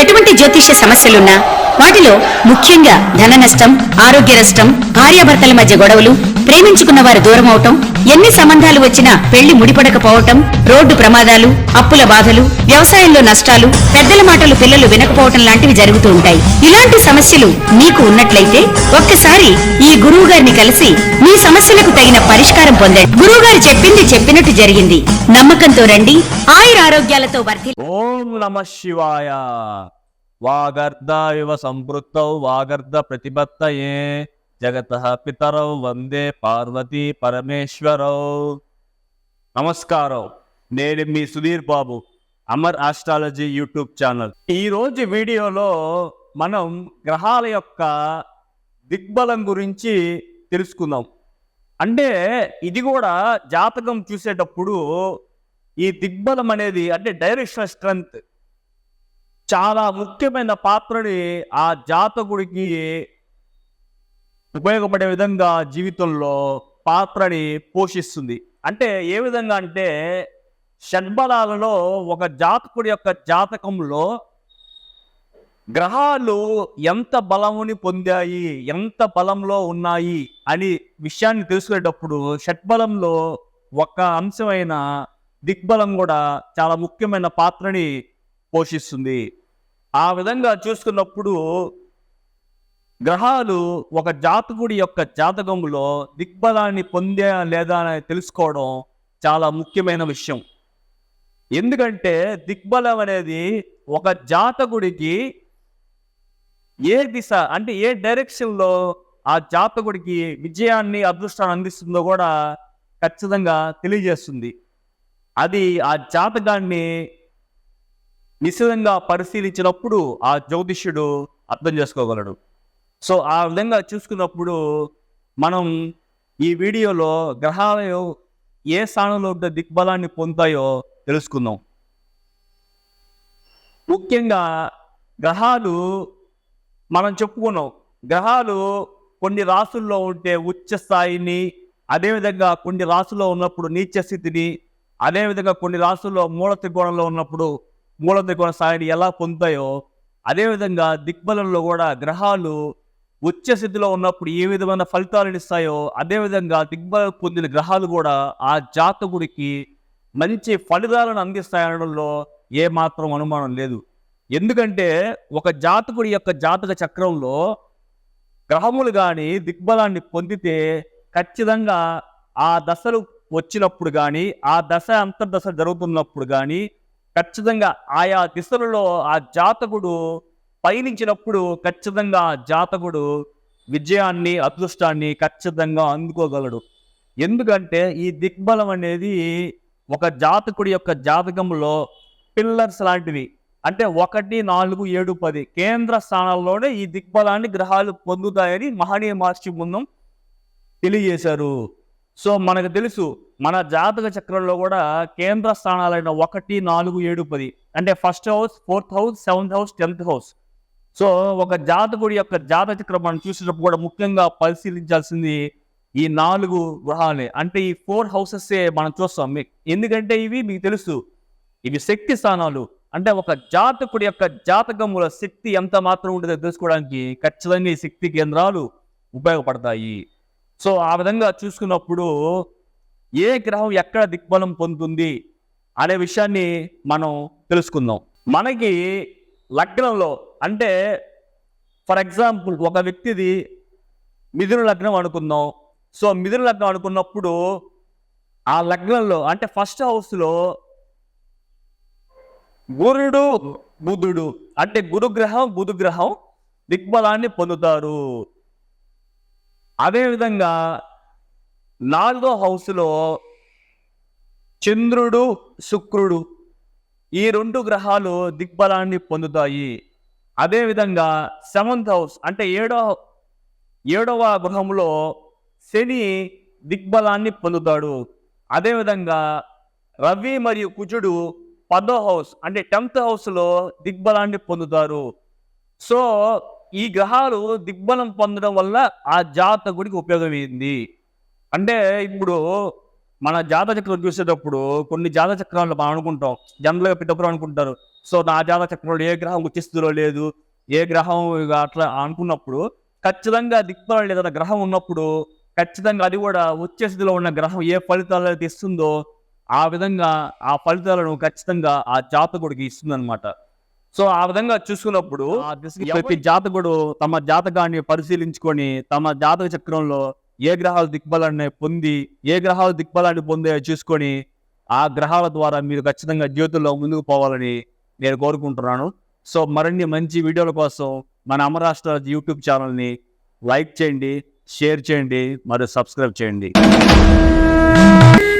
ఎటువంటి జ్యోతిష్య సమస్యలున్నా వాటిలో ముఖ్యంగా ధన నష్టం, ఆరోగ్య నష్టం, భార్యాభర్తల మధ్య గొడవలు, ప్రేమించుకున్న వారు దూరం అవటం, ఎన్ని సంబంధాలు వచ్చినా పెళ్లి ముడిపడకపోవటం, రోడ్డు ప్రమాదాలు, అప్పుల బాధలు, వ్యవసాయంలో నష్టాలు, పెద్దల మాటలు పిల్లలు వినకపోవటం లాంటివి జరుగుతూ ఉంటాయి. ఇలాంటి సమస్యలు మీకు ఉన్నట్లయితే ఒక్కసారి ఈ గురువు గారిని కలిసి మీ సమస్యలకు తగిన పరిష్కారం పొందండి. గురువు గారు చెప్పింది చెప్పినట్టు జరిగింది. నమ్మకంతో రండి. ఆయురారోగ్యాలతో వర్ధిల్లండి. ఓం నమః శివాయ. వాగర్ధ సంపృత్తౌ వాగర్ధ ప్రతిపత్తయే జగతః పితరౌ వందే పార్వతీ పరమేశ్వరౌ. నమస్కారం, నేను మీ Sudheer Babu, Amar astrology YouTube channel. ఈ రోజు వీడియోలో మనం గ్రహాల యొక్క దిగ్బలం గురించి తెలుసుకుందాం. అంటే ఇది కూడా జాతకం చూసేటప్పుడు ఈ దిగ్బలం అనేది అంటే డైరెక్షన్ స్ట్రెంగ్త్ చాలా ముఖ్యమైన పాత్రని ఆ జాతకుడికి ఉపయోగపడే విధంగా జీవితంలో పాత్రని పోషిస్తుంది. అంటే ఏ విధంగా అంటే షడ్బలాలలో ఒక జాతకుడి యొక్క జాతకంలో గ్రహాలు ఎంత బలముని పొందాయి, ఎంత బలంలో ఉన్నాయి అని విషయాన్ని తెలుసుకునేటప్పుడు షడ్బలంలో ఒక అంశమైన దిగ్బలం కూడా చాలా ముఖ్యమైన పాత్రని పోషిస్తుంది. ఆ విధంగా చూసుకున్నప్పుడు గ్రహాలు ఒక జాతకుడి యొక్క జాతకంలో దిగ్బలాన్ని పొందే లేదా అని తెలుసుకోవడం చాలా ముఖ్యమైన విషయం. ఎందుకంటే దిగ్బలం అనేది ఒక జాతకుడికి ఏ దిశ అంటే ఏ డైరెక్షన్లో ఆ జాతకుడికి విజయాన్ని, అదృష్టాన్ని అందిస్తుందో కూడా ఖచ్చితంగా తెలియజేస్తుంది. అది ఆ జాతకాన్ని నిశితంగా పరిశీలించినప్పుడు ఆ జ్యోతిష్యుడు అర్థం చేసుకోగలడు. సో ఆ విధంగా చూసుకున్నప్పుడు మనం ఈ వీడియోలో గ్రహాలు ఏ స్థానంలో దిగ్బలాన్ని పొందుతాయో తెలుసుకుందాం. ముఖ్యంగా గ్రహాలు మనం చెప్పుకున్నాం, గ్రహాలు కొన్ని రాసుల్లో ఉంటే ఉచ్చ స్థాయిని, అదేవిధంగా కొన్ని రాసుల్లో ఉన్నప్పుడు నీచ స్థితిని, అదేవిధంగా కొన్ని రాసుల్లో మూల త్రికోణంలో ఉన్నప్పుడు మూల త్రికోణ స్థాయిని ఎలా పొందుతాయో, అదేవిధంగా దిగ్బలంలో కూడా గ్రహాలు ఉచ్చ స్థితిలో ఉన్నప్పుడు ఏ విధమైన ఫలితాలను ఇస్తాయో, అదేవిధంగా దిగ్బలం పొందిన గ్రహాలు కూడా ఆ జాతకుడికి మంచి ఫలితాలను అందిస్తాయనడంలో ఏమాత్రం అనుమానం లేదు. ఎందుకంటే ఒక జాతకుడి యొక్క జాతక చక్రంలో గ్రహములు కానీ దిగ్బలాన్ని పొందితే ఖచ్చితంగా ఆ దశలు వచ్చినప్పుడు కానీ, ఆ దశ అంతర్దశ జరుగుతున్నప్పుడు కానీ ఖచ్చితంగా ఆయా దిశలలో ఆ జాతకుడు పయనించినప్పుడు ఖచ్చితంగా ఆ జాతకుడు విజయాన్ని, అదృష్టాన్ని ఖచ్చితంగా అందుకోగలడు. ఎందుకంటే ఈ దిగ్బలం అనేది ఒక జాతకుడి యొక్క జాతకంలో పిల్లర్స్ లాంటివి. అంటే 1, 4, 7, 10 కేంద్ర స్థానాల్లోనే ఈ దిగ్బలాన్ని గ్రహాలు పొందుతాయని మహనీయ మహర్షి ముందం తెలియజేశారు. సో మనకు తెలుసు, మన జాతక చక్రంలో కూడా కేంద్ర స్థానాలైన 1, 4, 7, 10 అంటే first house, 4th house, 7th house, 10th house. So ఒక జాతకుడి యొక్క జాతక చక్రం మనం చూసినప్పుడు కూడా ముఖ్యంగా పరిశీలించాల్సింది ఈ 4 గ్రహాలే. అంటే ఈ 4 హౌసెస్ మనం చూస్తాం. ఎందుకంటే ఇవి మీకు తెలుసు, ఇవి శక్తి స్థానాలు. అంటే ఒక జాతకుడి యొక్క జాతకముల శక్తి ఎంత మాత్రం ఉంటుందో తెలుసుకోవడానికి ఖచ్చితంగా ఈ శక్తి కేంద్రాలు ఉపయోగపడతాయి. సో ఆ విధంగా చూసుకున్నప్పుడు ఏ గ్రహం ఎక్కడ దిగ్బలం పొందుతుంది అనే విషయాన్ని మనం తెలుసుకుందాం. మనకి లగ్నంలో అంటే ఫర్ ఎగ్జాంపుల్ ఒక వ్యక్తిది మిథున లగ్నం అనుకుందాం. సో మిథున లగ్నం అనుకున్నప్పుడు ఆ లగ్నంలో అంటే ఫస్ట్ హౌస్లో గురుడు, బుధుడు అంటే గురుగ్రహం, బుధుగ్రహం దిగ్బలాన్ని పొందుతారు. అదేవిధంగా 4వ హౌస్లో చంద్రుడు, శుక్రుడు ఈ 2 గ్రహాలు దిగ్బలాన్ని పొందుతాయి. అదేవిధంగా 7th హౌస్ అంటే 7వ గృహంలో శని దిగ్బలాన్ని పొందుతాడు. అదేవిధంగా రవి మరియు కుజుడు 10వ హౌస్ అంటే 10th హౌస్లో దిగ్బలాన్ని పొందుతారు. సో ఈ గ్రహాలు దిగ్బలం పొందడం వల్ల ఆ జాతకుడికి ఉపయోగమైంది. అంటే ఇప్పుడు మన జాతక చక్రం చూసేటప్పుడు కొన్ని జాతక చక్రాలు మనం అనుకుంటాం, జనరల్గా ప్రతి ఒక్కరు అనుకుంటారు. సో నా జాతక చక్రంలో ఏ గ్రహం ఉచ్చిస్తుందో లేదు, ఏ గ్రహం ఇక అట్లా అనుకున్నప్పుడు ఖచ్చితంగా దిక్బలం ఏదైనా గ్రహం ఉన్నప్పుడు ఖచ్చితంగా అది కూడా వచ్చే స్థితిలో ఉన్న గ్రహం ఏ ఫలితాలు అయితే ఇస్తుందో ఆ విధంగా ఆ ఫలితాలను ఖచ్చితంగా ఆ జాతకుడికి ఇస్తుంది అనమాట. సో ఆ విధంగా చూసుకున్నప్పుడు ప్రతి జాతకుడు తమ జాతకాన్ని పరిశీలించుకొని తమ జాతక చక్రంలో ఏ గ్రహాలు దిక్బలాన్ని పొంది ఏ గ్రహాలు దిక్బలాన్ని పొందే చూసుకొని ఆ గ్రహాల ద్వారా మీరు ఖచ్చితంగా జీవితంలో ముందుకు పోవాలని నేను కోరుకుంటున్నాను. సో మరిన్ని మంచి వీడియోల కోసం మన అమరాష్ట్ర యూట్యూబ్ ఛానల్ని లైక్ చేయండి, షేర్ చేయండి, మరియు సబ్స్క్రైబ్ చేయండి.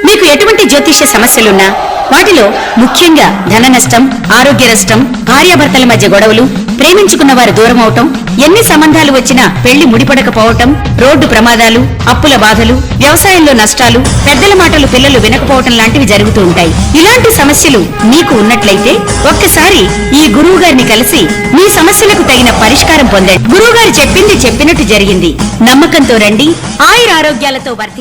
మీకు ఎటువంటి జ్యోతిష్య సమస్యలున్నా వాటిలో ముఖ్యంగా ధన నష్టం, ఆరోగ్య నష్టం, భార్యాభర్తల మధ్య గొడవలు, ప్రేమించుకున్న వారు దూరం అవటం, ఎన్ని సంబంధాలు వచ్చినా పెళ్లి ముడిపడకపోవటం, రోడ్డు ప్రమాదాలు, అప్పుల బాధలు, వ్యవసాయంలో నష్టాలు, పెద్దల మాటలు పిల్లలు వినకపోవటం లాంటివి జరుగుతూ ఉంటాయి. ఇలాంటి సమస్యలు మీకు ఉన్నట్లయితే ఒక్కసారి ఈ గురువు గారిని కలిసి మీ సమస్యలకు తగిన పరిష్కారం పొందండి. గురువు గారు చెప్పింది చెప్పినట్టు జరిగింది. నమ్మకంతో రండి, ఆయురారోగ్యాలతో వర్ధిల్లండి.